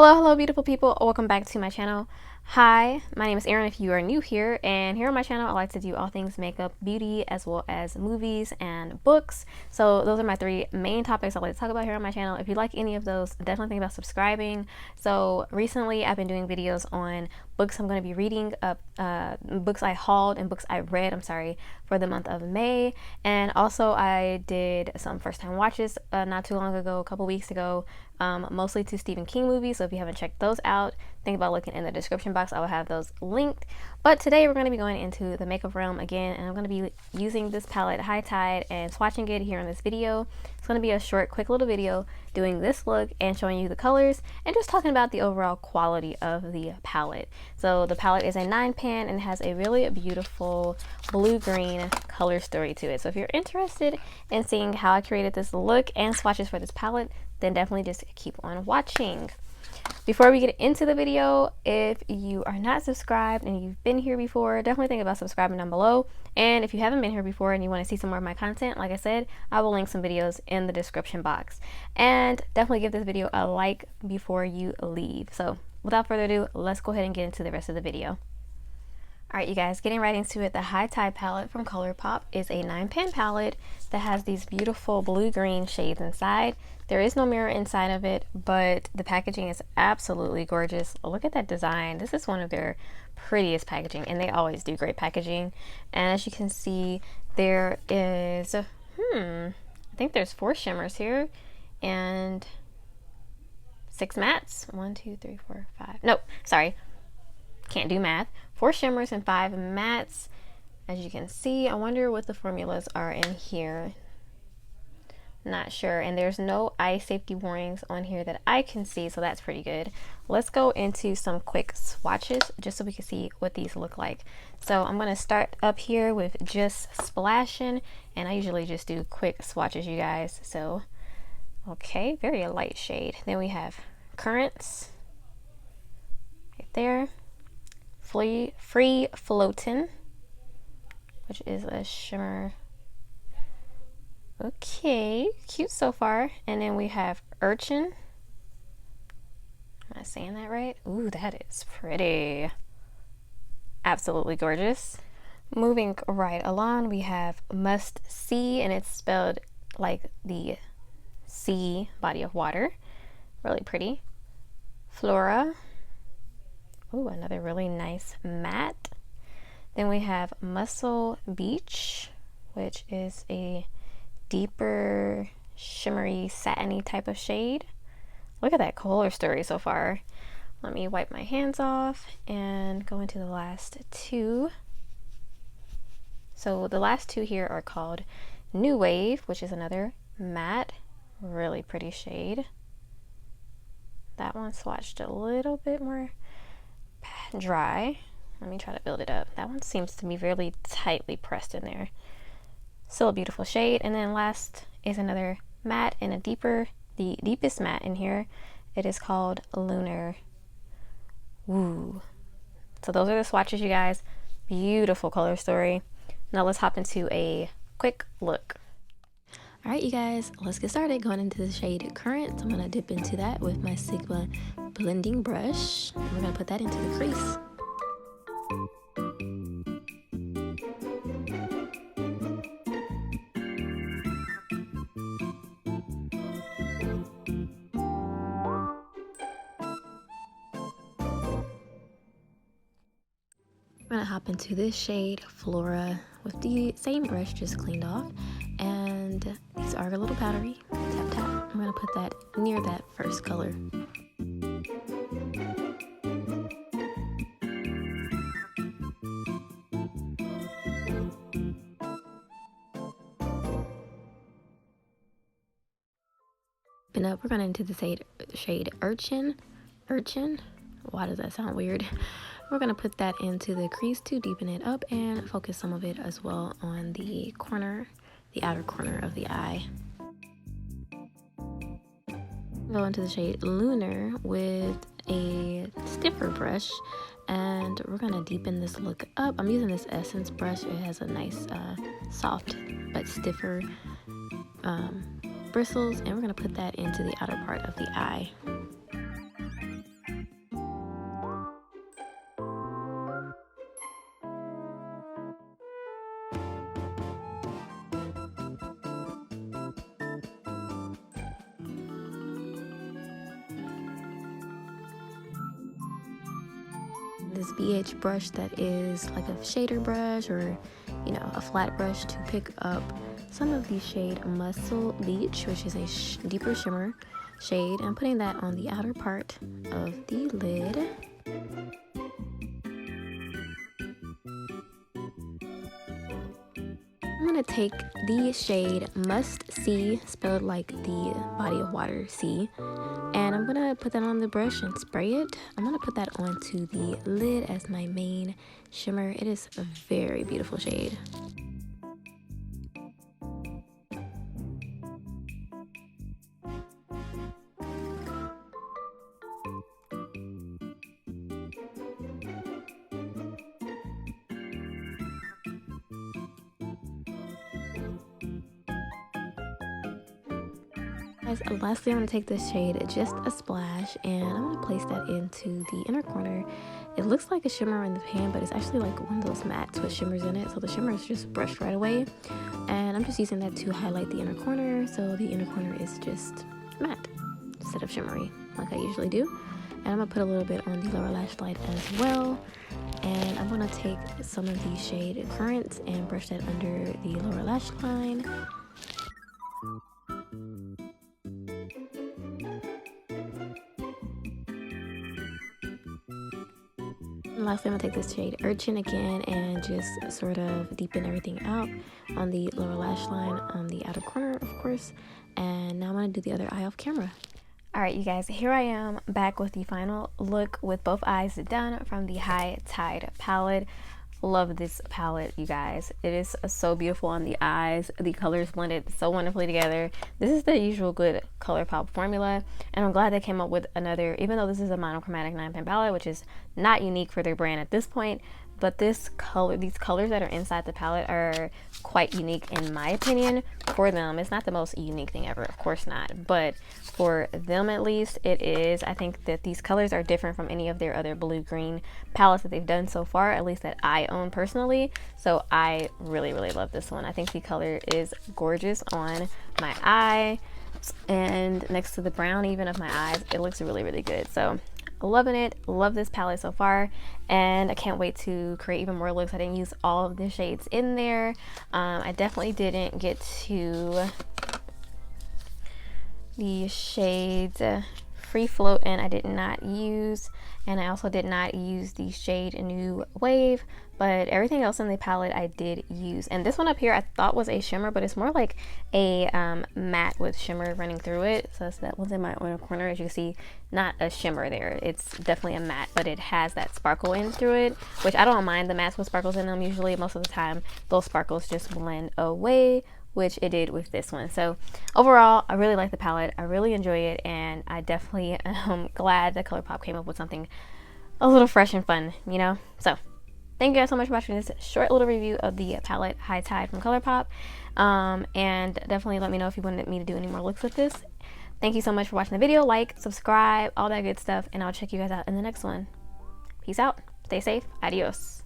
Hello beautiful people, welcome back to my channel. Hi, my name is Erin if you are new here, and here on my channel I like to do all things makeup, beauty, as well as movies and books. So those are my three main topics I like to talk about here on my channel. If you like any of those, definitely think about subscribing. So recently I've been doing videos on books I'm going to be reading, books I hauled and books I read, for the month of May. And also I did some first time watches not too long ago, a couple weeks ago, mostly to Stephen King movies. So if you haven't checked those out, think about looking in the description box. I will have those linked. But today we're going to be going into the makeup realm again, and I'm going to be using this palette High Tide and swatching it here in this video. It's going to be a short, quick little video doing this look and showing you the colors and just talking about the overall quality of the palette. So the palette is a 9-pan and has a really beautiful blue-green color story to it. So if you're interested in seeing how I created this look and swatches for this palette, then definitely just keep on watching. Before we get into the video, if you are not subscribed and you've been here before, definitely think about subscribing down below. And if you haven't been here before and you want to see some more of my content, like I said, I will link some videos in the description box. And definitely give this video a like before you leave. So without further ado, let's go ahead and get into the rest of the video. Alright you guys, getting right into it, the High Tide palette from Colourpop is a 9-pan palette that has these beautiful blue-green shades inside. There is no mirror inside of it, but the packaging is absolutely gorgeous. Look at that design. This is one of their prettiest packaging, and they always do great packaging. And as you can see, there is, I think there's 4 shimmers here, and 6 mattes. 1, 2, 3, 4, 5. Nope, sorry. Can't do math. 4 shimmers and 5 mattes. As you can see, I wonder what the formulas are in here. Not sure. And there's no eye safety warnings on here that I can see, so that's pretty good. Let's go into some quick swatches just so we can see what these look like. So I'm going to start up here with just splashing, and I usually just do quick swatches, you guys. So okay, very light shade. Then we have Currants right there. Free Floatin', which is a shimmer. Okay, cute so far. And then we have Urchin. Am I saying that right? Ooh, that is pretty. Absolutely gorgeous. Moving right along, we have Must See, and it's spelled like the sea body of water. Really pretty. Flora. Ooh, another really nice matte. Then we have Muscle Beach, which is a deeper, shimmery, satiny type of shade. Look at that color story so far. Let me wipe my hands off and go into the last 2. So the last 2 here are called New Wave, which is another matte, really pretty shade. That one swatched a little bit more dry. Let me try to build it up. That one seems to be really tightly pressed in there. Still a beautiful shade. And then last is another matte and the deepest matte in here. It is called Lunar. Woo. So those are the swatches, you guys. Beautiful color story. Now let's hop into a quick look. Alright you guys, let's get started. Going into the shade Current, I'm going to dip into that with my Sigma blending brush. And we're going to put that into the crease. We're going to hop into this shade Flora with the same brush just cleaned off. And these are a little powdery. Tap tap. I'm going to put that near that first color. And up, we're going into the shade Urchin. Why does that sound weird? We're going to put that into the crease to deepen it up and focus some of it as well on the corner, the outer corner of the eye. Go into the shade Lunar with a stiffer brush, and we're going to deepen this look up. I'm using this Essence brush. It has a nice soft but stiffer bristles, and we're going to put that into the outer part of the eye. this BH brush that is like a shader brush or, you know, a flat brush to pick up some of the shade Muscle Beach, which is a deeper shimmer shade. I'm putting that on the outer part of the lid. I'm going to take the shade Must See, spelled like the body of water sea, and I'm going to put that on the brush and spray it. I'm going to put that onto the lid as my main shimmer. It is a very beautiful shade. Lastly, I'm going to take this shade Just a Splash, and I'm going to place that into the inner corner. It looks like a shimmer in the pan, but it's actually like one of those mattes with shimmers in it, so the shimmer is just brushed right away, and I'm just using that to highlight the inner corner, so the inner corner is just matte instead of shimmery like I usually do. And I'm going to put a little bit on the lower lash line as well, and I'm going to take some of the shade Currents and brush that under the lower lash line. And lastly, I'm going to take this shade Urchin again and just sort of deepen everything out on the lower lash line on the outer corner, of course. And now I'm going to do the other eye off camera. Alright, you guys, here I am back with the final look with both eyes done from the High Tide palette. Love this palette, you guys. It is so beautiful on the eyes. The colors blended so wonderfully together. This is the usual good Colourpop formula, and I'm glad they came up with another, even though this is a monochromatic 9-pan palette, which is not unique for their brand at this point, but these colors that are inside the palette are quite unique in my opinion for them. It's not the most unique thing ever, of course not, but for them at least it is. I think that these colors are different from any of their other blue-green palettes that they've done so far, at least that I own personally. So I really love this one. I think the color is gorgeous on my eye and next to the brown even of my eyes. It looks really good. So loving it. Love this palette so far, and I can't wait to create even more looks. I didn't use all of the shades in there. I definitely didn't get to the shades Free Float, and I did not use, and I also did not use the shade New Wave, but everything else in the palette I did use. And this one up here I thought was a shimmer, but it's more like a matte with shimmer running through it. So that's that one's in my inner corner. As you can see, not a shimmer there. It's definitely a matte, but it has that sparkle in through it, which I don't mind the mattes with sparkles in them. Usually, most of the time, those sparkles just blend away, which it did with this one. So overall, I really like the palette. I really enjoy it, and I definitely am glad that Colourpop came up with something a little fresh and fun, you know? So thank you guys so much for watching this short little review of the palette High Tide from Colourpop. And definitely let me know if you wanted me to do any more looks with this. Thank you so much for watching the video. Like, subscribe, all that good stuff, and I'll check you guys out in the next one. Peace out. Stay safe. Adios.